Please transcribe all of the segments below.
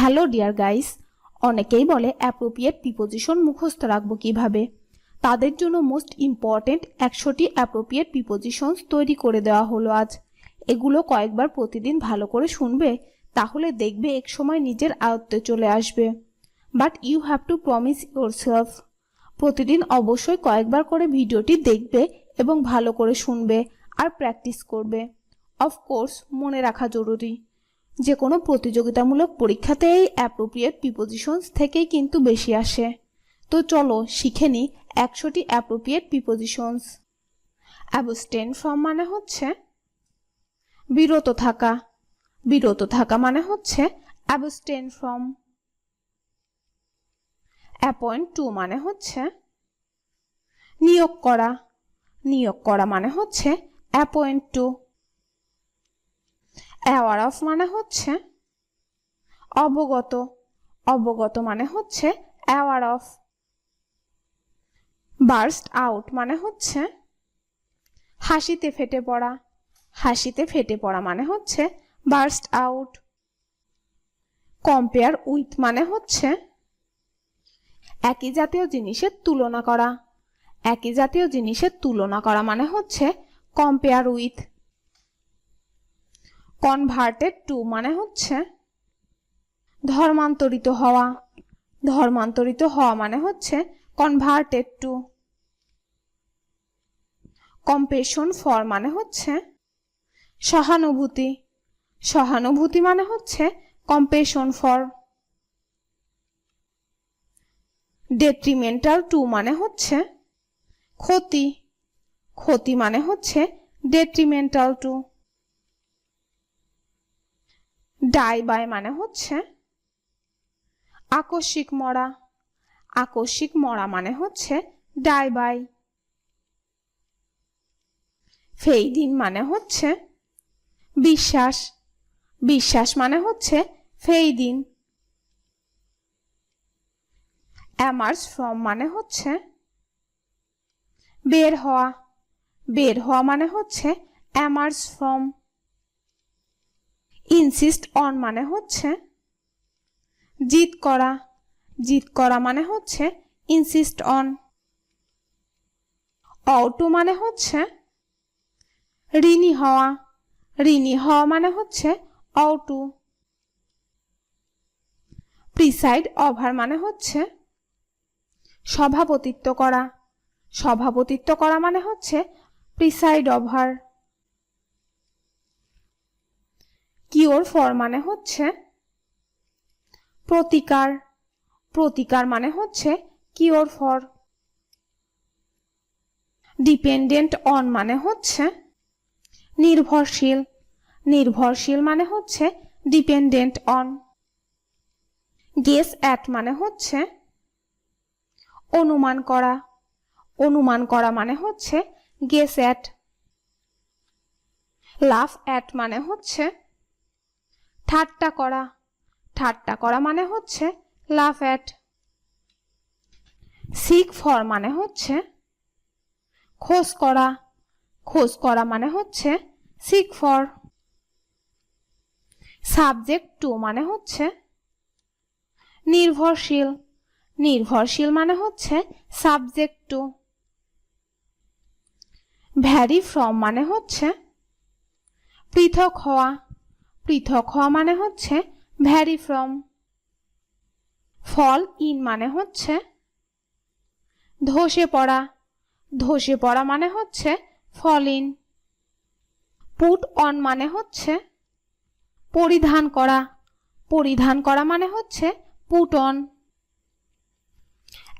Hello dear guys, অনেকেই বলে appropriate preposition মুখস্থ রাখবো কিভাবে। তাদের জন্য মোস্ট ইম্পর্টেন্ট 100টি অ্যাপ্রোপ্রিয়েট প্রিপোজিশনস তৈরি করে দেওয়া হলো আজ। এগুলো কয়েকবার প্রতিদিন ভালো করে শুনবে, তাহলে দেখবে এক সময় নিজের আয়ত্তে চলে আসবে। But you have to promise yourself, প্রতিদিন অবশ্যই কয়েকবার করে ভিডিওটি দেখবে এবং ভালো করে শুনবে আর প্র্যাকটিস করবে। অফকোর্স মনে রাখা জরুরি, যে কোনো প্রতিযোগিতামূলক পরীক্ষাতে এই অ্যাপ্রোপ্রিয়েট প্রিপোজিশনস থেকেই কিন্তু বেশি আসে। তো চলো শিখে নিই 100টি অ্যাপ্রোপ্রিয়েট প্রিপোজিশনস। অ্যাবস্টেন ফ্রম মানে হচ্ছে বিরত থাকা, বিরত থাকা মানে হচ্ছে অ্যাবস্টেন ফ্রম। অ্যাপয়েন্ট টু মানে হচ্ছে নিয়োগ করা, নিয়োগ করা মানে হচ্ছে অ্যাপয়েন্ট টু। অ্যাওয়ার অফ মানে হচ্ছে অবগত, অবগত মানে হচ্ছে অ্যাওয়ার অফ। বার্স্ট আউট মানে হচ্ছে হাসিতে ফেটে পড়া, হাসিতে ফেটে পড়া মানে হচ্ছে বার্স্ট আউট। কম্পেয়ার উইথ মানে হচ্ছে একই জাতীয় জিনিসের তুলনা করা, একই জাতীয় জিনিসের তুলনা করা মানে হচ্ছে কম্পেয়ার উইথ। কনভার্টেড টু মানে হচ্ছে ধর্মান্তরিত হওয়া, ধর্মান্তরিত হওয়া মানে হচ্ছে কনভার্টেড টু। কম্পেশন ফর মানে হচ্ছে সহানুভূতি, সহানুভূতি মানে হচ্ছে কম্পেশন ফর। ডেট্রিমেন্টাল টু মানে হচ্ছে ক্ষতি, ক্ষতি মানে হচ্ছে ডেট্রিমেন্টাল টু। ডাই বাই মানে হচ্ছে আকস্মিক মরা, আকস্মিক মরা মানে হচ্ছে ডাই বাই। ফেইড ইন মানে হচ্ছে বিশ্বাস, বিশ্বাস মানে হচ্ছে ফেইড ইন। এমার্জ ফ্রম মানে হচ্ছে বের হওয়া, বের হওয়া মানে হচ্ছে এমার্জ ফ্রম। ইনসিস্ট অন মানে হচ্ছে জিদ করা, জিদ করা মানে হচ্ছে ইনসিস্ট অন। অটো মানে হচ্ছে ঋণী হওয়া, ঋণী হওয়া মানে হচ্ছে অটো। প্রিসাইড ওভার মানে হচ্ছে সভাপতিত্ব করা, সভাপতিত্ব করা মানে হচ্ছে প্রিসাইড ওভার। কিওর ফর মানে হচ্ছে প্রতিকার, প্রতিকার মানে হচ্ছে কিওর ফর। ডিপেন্ডেন্ট অন মানে হচ্ছে নির্ভরশীল, নির্ভরশীল মানে হচ্ছে ডিপেন্ডেন্ট অন। গেস অ্যাট মানে হচ্ছে অনুমান করা, অনুমান করা মানে হচ্ছে গেস অ্যাট। লাফ অ্যাট মানে হচ্ছে ঠাট্টা করা, ঠাট্টা করা মানে হচ্ছে লাফ অ্যাট। সিক ফর মানে হচ্ছে খোঁজ করা, খোঁজ করা মানে হচ্ছে সিক ফর। সাবজেক্ট টু মানে হচ্ছে নির্ভরশীল, নির্ভরশীল মানে হচ্ছে সাবজেক্ট টু। ভ্যারি ফ্রম মানে হচ্ছে পৃথক হওয়া, পৃথক হওয়া মানে হচ্ছে ভ্যারি ফ্রম। ফল ইন মানে হচ্ছে ধসে পড়া, ধসে পড়া মানে হচ্ছে ফল ইন। পুট অন মানে হচ্ছে পরিধান করা, পরিধান করা মানে হচ্ছে পুট অন।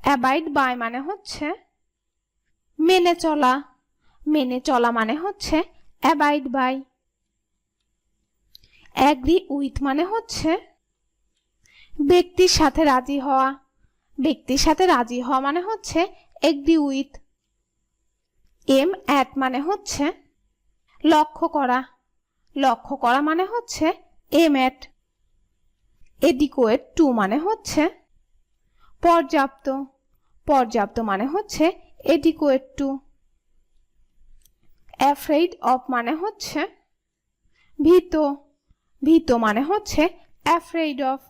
অ্যাবাইড বাই মানে হচ্ছে মেনে চলা, মেনে চলা মানে হচ্ছে অ্যাবাইড বাই। অ্যাগ্রি উইথ মানে হচ্ছে ব্যক্তির সাথে রাজি হওয়া, ব্যক্তির সাথে রাজি হওয়া মানে হচ্ছে এগ্রি উইথ। এম অ্যাট মানে হচ্ছে লক্ষ্য করা, লক্ষ্য করা মানে হচ্ছে এম অ্যাট। এডিকুয়েট টু মানে হচ্ছে পর্যাপ্ত, পর্যাপ্ত মানে হচ্ছে এডিকুয়েট টু। অ্যাফ্রেইড অফ মানে হচ্ছে ভীত, ভীত মানে হচ্ছে অ্যাফ্রেইড অফ।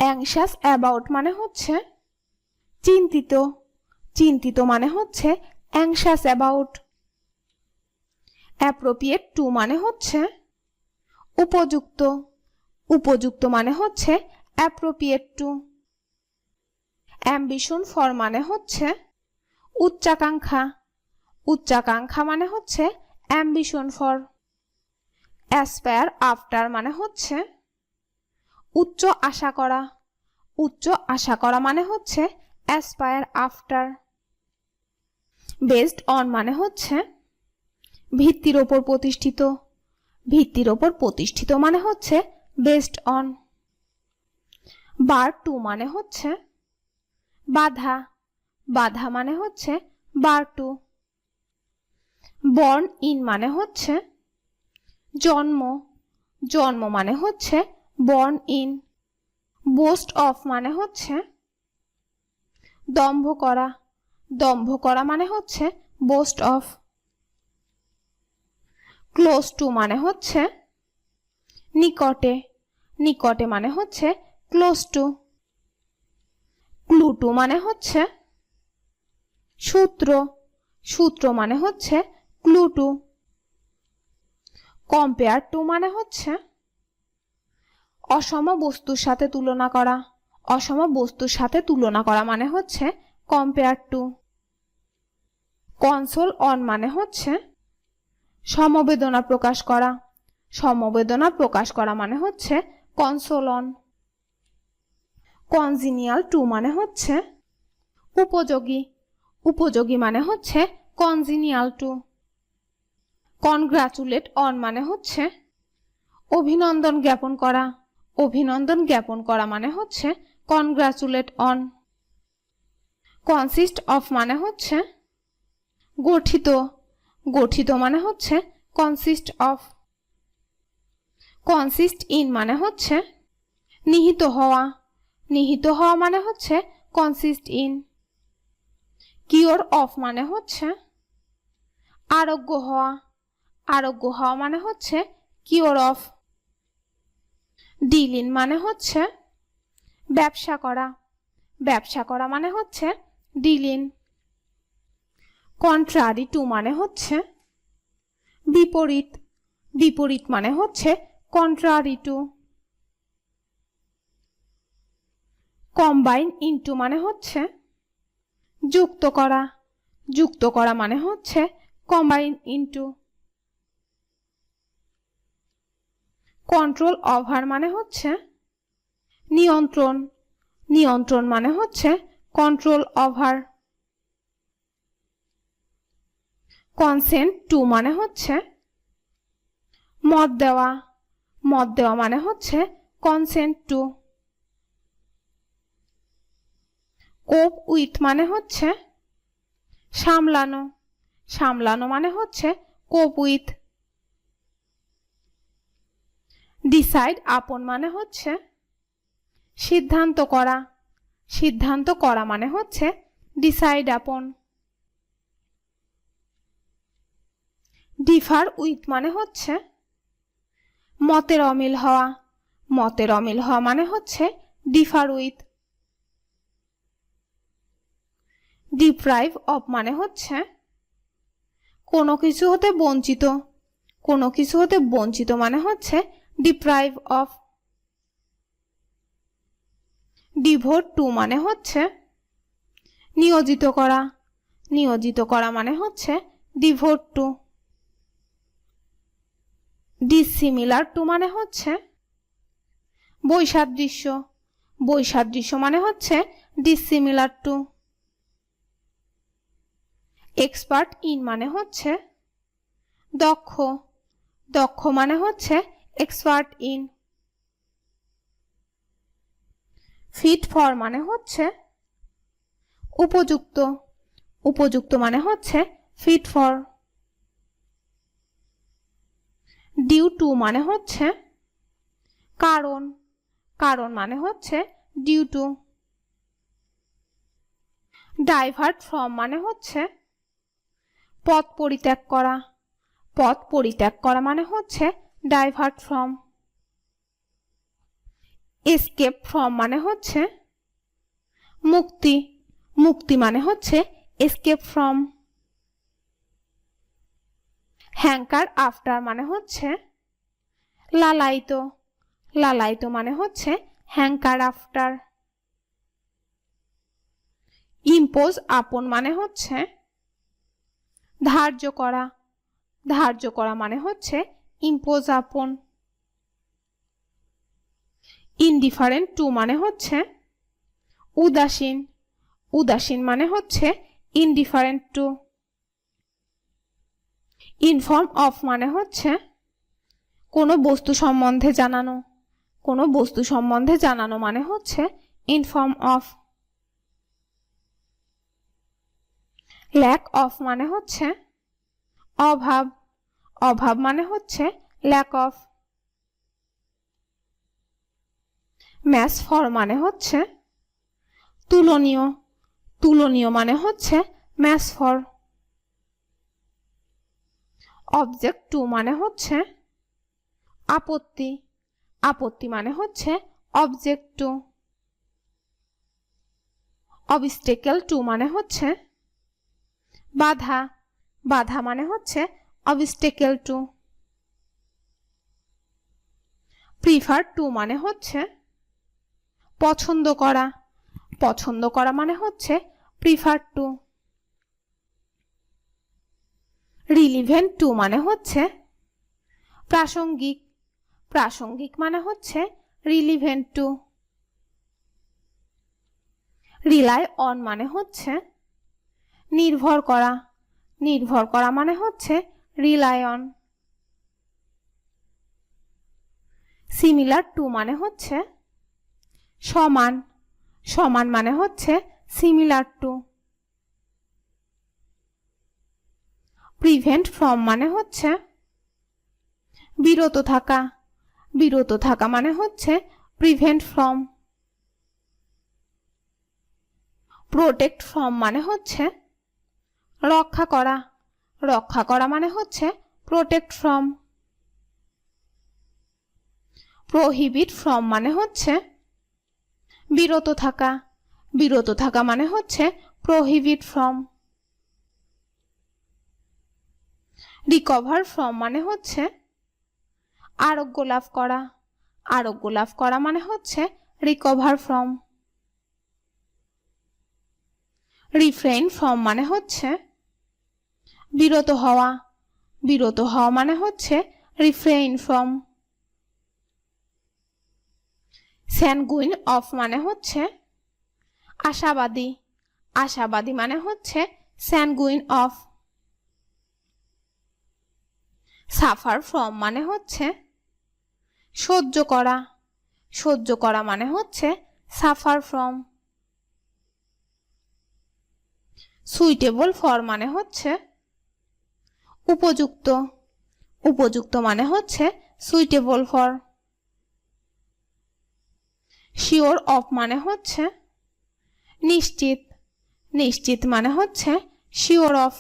অ্যাংশাস অ্যাবাউট মানে হচ্ছে চিন্তিত, চিন্তিত মানে হচ্ছে অ্যাংশাস অ্যাবাউট। অ্যাপ্রোপ্রিয়েট টু মানে হচ্ছে উপযুক্ত, উপযুক্ত মানে হচ্ছে অ্যাপ্রোপ্রিয়েট টু। অ্যাম্বিশন ফর মানে হচ্ছে উচ্চাকাঙ্ক্ষা, উচ্চাকাঙ্ক্ষা মানে হচ্ছে অ্যাম্বিশন ফর। অ্যাসপায়ার আফটার মানে হচ্ছে উচ্চ আশা করা, উচ্চ আশা করা মানে হচ্ছে অ্যাসপায়ার আফটার। বেসড অন মানে হচ্ছে ভিত্তির ওপর প্রতিষ্ঠিত, ভিত্তির ওপর প্রতিষ্ঠিত মানে হচ্ছে বেসড অন। বার টু মানে হচ্ছে বাধা, বাধা মানে হচ্ছে বার টু। বর্ন ইন মানে হচ্ছে জন্ম, জন্ম মানে হচ্ছে বর্ন ইন। বোস্ট অফ মানে হচ্ছে দম্ভ করা, দম্ভ করা মানে হচ্ছে বোস্ট অফ। ক্লোজ টু মানে হচ্ছে নিকটে, নিকটে মানে হচ্ছে ক্লোজ টু। ক্লু টু মানে হচ্ছে সূত্র, সূত্র মানে হচ্ছে ক্লু টু। কম্পেয়ার টু মানে হচ্ছে অসম বস্তুর সাথে তুলনা করা, অসম বস্তুর সাথে তুলনা করা মানে হচ্ছে কম্পেয়ার টু। কনসোল অন মানে হচ্ছে সমবেদনা প্রকাশ করা, সমবেদনা প্রকাশ করা মানে হচ্ছে কনসোল অন। কনজিনিয়াল টু মানে হচ্ছে উপযোগী, উপযোগী মানে হচ্ছে কনজিনিয়াল টু। কনগ্রাচুলেট অন মানে হচ্ছে অভিনন্দন জ্ঞাপন করা, অভিনন্দন জ্ঞাপন করা মানে হচ্ছে কনগ্রাচুলেট অন। কনসিস্ট অফ মানে হচ্ছে গঠিত, গঠিত মানে হচ্ছে কনসিস্ট অফ। কনসিস্ট ইন মানে হচ্ছে নিহিত হওয়া, নিহিত হওয়া মানে হচ্ছে কনসিস্ট ইন। কিওর অফ মানে হচ্ছে আরোগ্য হওয়া, আরোগ্য হওয়া মানে হচ্ছে কিওর অফ। ডিল ইন মানে হচ্ছে ব্যবসা করা, ব্যবসা করা মানে হচ্ছে ডিল ইন। কন্ট্রারি টু মানে হচ্ছে বিপরীত, বিপরীত মানে হচ্ছে কন্ট্রারি টু। কম্বাইন ইনটু মানে হচ্ছে যুক্ত করা, যুক্ত করা মানে হচ্ছে কম্বাইন ইনটু। কন্ট্রোল ওভার মানে হচ্ছে নিয়ন্ত্রণ, নিয়ন্ত্রণ মানে হচ্ছে কন্ট্রোল ওভার। কনসেন্ট টু মানে হচ্ছে মত দেওয়া, মত দেওয়া মানে হচ্ছে কনসেন্ট টু। কোপ উইথ মানে হচ্ছে সামলানো, সামলানো মানে হচ্ছে কোপ উইথ। ডিসাইড আপন মানে হচ্ছে সিদ্ধান্ত করা, সিদ্ধান্ত করা মানে হচ্ছে ডিসাইড আপন। ডিফার উইথ মানে হচ্ছে মতের অমিল হওয়া, মতের অমিল হওয়া মানে হচ্ছে ডিফার উইথ। ডিপ্রাইভ অফ মানে হচ্ছে কোনো কিছু হতে বঞ্চিত, কোনো কিছু হতে বঞ্চিত মানে হচ্ছে ডিপ্রাইভ অফ। ডিভোট টু মানে হচ্ছে নিয়োজিত করা, নিয়োজিত করা মানে হচ্ছে ডিভোট টু। ডিসিমিলার টু মানে হচ্ছে বৈসাদৃশ্য, বৈসাদৃশ্য মানে হচ্ছে ডিসিমিলার টু। এক্সপার্ট ইন মানে হচ্ছে দক্ষ, দক্ষ মানে হচ্ছে এক্সপার্ট ইন। ফিট ফর মানে হচ্ছে উপযুক্ত, উপযুক্ত মানে হচ্ছে ফিট ফর। ডিউ টু মানে হচ্ছে কারণ, কারণ মানে হচ্ছে ডিউ টু। ডাইভার্ট ফ্রম মানে হচ্ছে পথ পরিত্যাগ করা, পথ পরিত্যাগ করা মানে হচ্ছে ডাইভার্ট ফ্রম। এসকেপ ফ্রম মানে হচ্ছে মুক্তি, মুক্তি মানে হচ্ছে এসকেপ ফ্রম। হ্যাঙ্কার আফটার মানে হচ্ছে লালায়িত, লালায়িত মানে হচ্ছে হ্যাঙ্কার আফটার। ইম্পোজ আপন মানে হচ্ছে ধার্য করা, ধার্য করা মানে হচ্ছে ইম্পোজ আপন। ইনডিফারেন্ট টু মানে হচ্ছে উদাসীন, উদাসীন মানে হচ্ছে ইনডিফারেন্ট টু। ইনফর্ম অফ মানে হচ্ছে কোনো বস্তু সম্বন্ধে জানানো, কোনো বস্তু সম্বন্ধে জানানো মানে হচ্ছে ইনফর্ম অফ। ল্যাক অফ মানে হচ্ছে অভাব, অভাব মানে হচ্ছে ল্যাক অফ। ম্যাচ ফর মানে হচ্ছে তুলনীয়, তুলনীয় মানে হচ্ছে ম্যাচ ফর। অবজেক্ট টু মানে হচ্ছে আপত্তি, আপত্তি মানে হচ্ছে অবজেক্ট টু। অবস্টেকেল টু মানে হচ্ছে বাধা, বাধা মানে হচ্ছে অবস্টেকেল টু। প্রিফার টু মানে হচ্ছে পছন্দ করা, পছন্দ করা মানে হচ্ছে প্রিফার টু। রিলিভেন্ট টু মানে হচ্ছে প্রাসঙ্গিক, প্রাসঙ্গিক মানে হচ্ছে রিলিভেন্ট টু। রিলাই অন মানে হচ্ছে নির্ভর করা, নির্ভর করা মানে হচ্ছে রিলাই অন। সিমিলার টু মানে হচ্ছে সমান, সমান মানে হচ্ছে সিমিলার টু। প্রিভেন্ট ফ্রম মানে হচ্ছে বিরত থাকা, বিরত থাকা মানে হচ্ছে প্রিভেন্ট ফ্রম। প্রোটেক্ট ফ্রম মানে হচ্ছে রক্ষা করা, রক্ষা করা মানে হচ্ছে প্রোটেক্ট ফ্রম। প্রোহিবিট ফ্রম মানে হচ্ছে বিরত থাকা, বিরত থাকা মানে হচ্ছে প্রোহিবিট ফ্রম। রিকভার ফ্রম মানে হচ্ছে আরোগ্য লাভ করা, আরোগ্য লাভ করা মানে হচ্ছে রিকভার ফ্রম। রিফ্রেইন ফ্রম মানে হচ্ছে বিরত হওয়া, বিরত হওয়া মানে হচ্ছে রিফ্রেইন ফ্রম। স্যানগুইন অফ মানে হচ্ছে আশাবাদী, আশাবাদী মানে হচ্ছে স্যানগুইন অফ। সাফার ফ্রম মানে হচ্ছে সহ্য করা, সহ্য করা মানে হচ্ছে সাফার ফ্রম। সুইটেবল ফর মানে হচ্ছে উপযুক্ত, উপযুক্ত মানে হচ্ছে সুইটেবল ফর। শিওর অফ মানে হচ্ছে নিশ্চিত, নিশ্চিত মানে হচ্ছে শিওর অফ।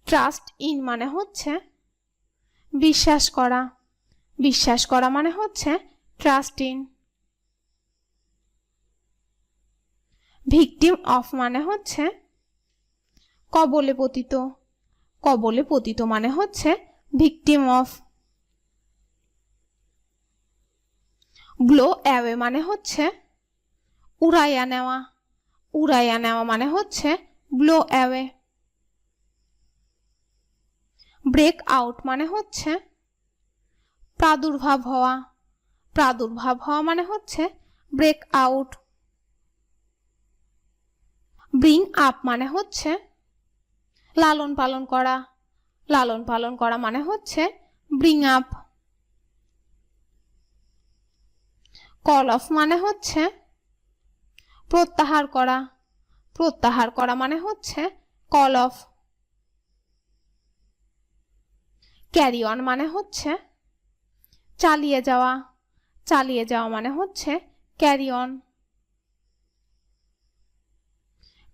ট্রাস্ট ইন মানে হচ্ছে বিশ্বাস করা, বিশ্বাস করা মানে হচ্ছে ট্রাস্ট ইন। ভিকটিম অফ মানে হচ্ছে কবলে পতিত, কবলে পতিত মানে হচ্ছে ভিকটিম অফ। ব্লো অ্যাওয়ে মানে হচ্ছে উড়াইয়া নেওয়া, উড়াইয়া নেওয়া মানে হচ্ছে ব্লো অ্যাওয়ে। ব্রেক আউট মানে হচ্ছে প্রাদুর্ভাব হওয়া, প্রাদুর্ভাব হওয়া মানে হচ্ছে ব্রেক আউট। ব্রিং আপ মানে হচ্ছে লালন পালন করা, লালন পালন করা মানে হচ্ছে ব্রিং আপ। কল অফ মানে হচ্ছে প্রত্যাহার করা, প্রত্যাহার করা মানে হচ্ছে কল অফ। ক্যারি অন মানে হচ্ছে চালিয়ে যাওয়া, চালিয়ে যাওয়া মানে হচ্ছে ক্যারি অন।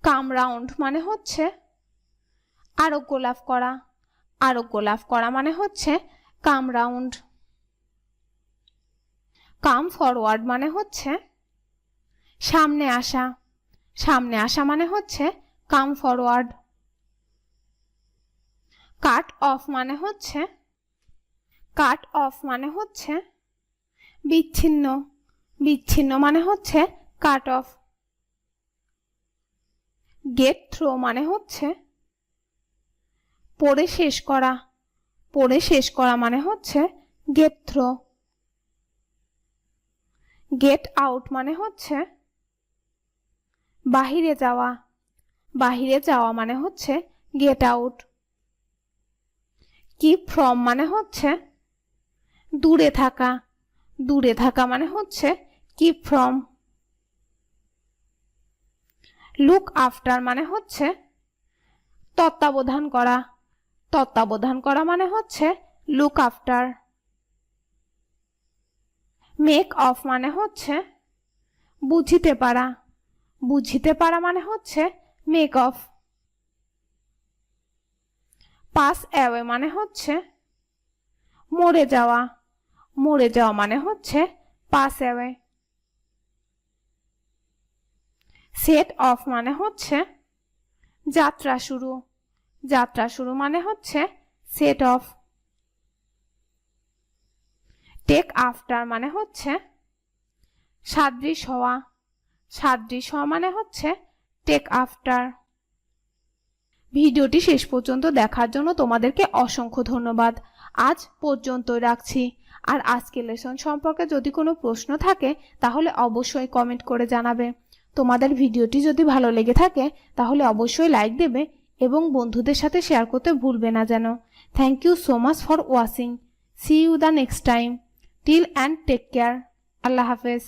কাম রাউন্ড মানে হচ্ছে আরোগ্য লাভ করা, আরোগ্য লাভ করা মানে হচ্ছে কাম রাউন্ড। কাম ফরওয়ার্ড মানে হচ্ছে সামনে আসা, সামনে আসা মানে হচ্ছে কাম ফরওয়ার্ড। কাট অফ মানে হচ্ছে, কাট অফ মানে হচ্ছে বিচ্ছিন্ন, বিচ্ছিন্ন মানে হচ্ছে কাট অফ। গেট থ্রো মানে হচ্ছে পড়ে শেষ করা, পড়ে শেষ করা মানে হচ্ছে গেট থ্রো। গেট আউট মানে হচ্ছে বাহিরে যাওয়া, বাহিরে যাওয়া মানে হচ্ছে গেট আউট। কিপ ফ্রম মানে হচ্ছে দূরে থাকা, দূরে থাকা মানে হচ্ছে কিপ ফ্রম। লুক আফটার মানে হচ্ছে তত্ত্বাবধান করা, তত্ত্বাবধান করা মানে হচ্ছে লুক আফটার। মেক অফ মানে হচ্ছে বুঝিতে পারা, বুঝিতে পারা মানে হচ্ছে মেক অফ। পাস অ্যাওয়ে মানে হচ্ছে মরে যাওয়া, মরে যাওয়া মানে হচ্ছে পাস অ্যাওয়ে। সেট অফ মানে হচ্ছে যাত্রা শুরু, যাত্রা শুরু মানে হচ্ছে সেট অফ। টেক আফটার মানে হচ্ছে সাদৃশ হওয়া, সাদৃশ হওয়া মানে হচ্ছে টেক আফটার। ভিডিওটি শেষ পর্যন্ত দেখার জন্য তোমাদেরকে অসংখ্য ধন্যবাদ। আজ পর্যন্তই রাখছি। আর আজকের লেসন সম্পর্কে যদি কোনো প্রশ্ন থাকে তাহলে অবশ্যই কমেন্ট করে জানাবে। তোমাদের ভিডিওটি যদি ভালো লেগে থাকে তাহলে অবশ্যই লাইক দেবে এবং বন্ধুদের সাথে শেয়ার করতে ভুলবে না যেন। Thank you so much for watching. See you the next time. Till and take care. আল্লাহ হাফেজ।